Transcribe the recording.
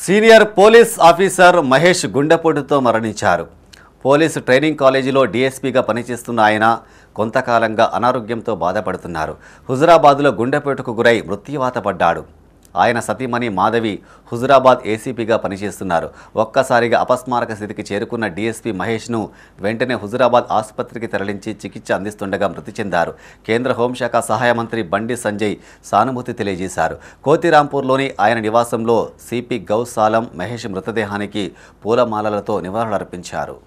Senior police officer Mahesh గుండెపోటుతో మరణించారు. Police training కాలేజీలో డీఎస్పీగా పనిచేస్తున్న ఆయన కొంతకాలంగా అనారోగ్యంతో బాధపడుతున్నారు. హుజురాబాద్లో గుండెపోటుకు గురై మృత్యువాత పడ్డాడు. ఆయన సతీమణి మాధవి హుజురాబాద్ ఏసీపీగా పనిచేస్తున్నారు. ఒక్కసారిగా అపస్మారక స్థితికి చేరుకున్న డీఎస్పీ మహేష్ను వెంటనే హుజురాబాద్ ఆసుపత్రికి తరలించి చికిత్స అందిస్తుండగా మృతి చెందారు. కేంద్ర హోంశాఖ సహాయ మంత్రి బండి సంజయ్ సానుభూతి తెలియజేశారు. కోతిరాంపూర్లోని ఆయన నివాసంలో సిపి గౌస్ సాలం మహేష్ మృతదేహానికి పూలమాలలతో నివాళులర్పించారు.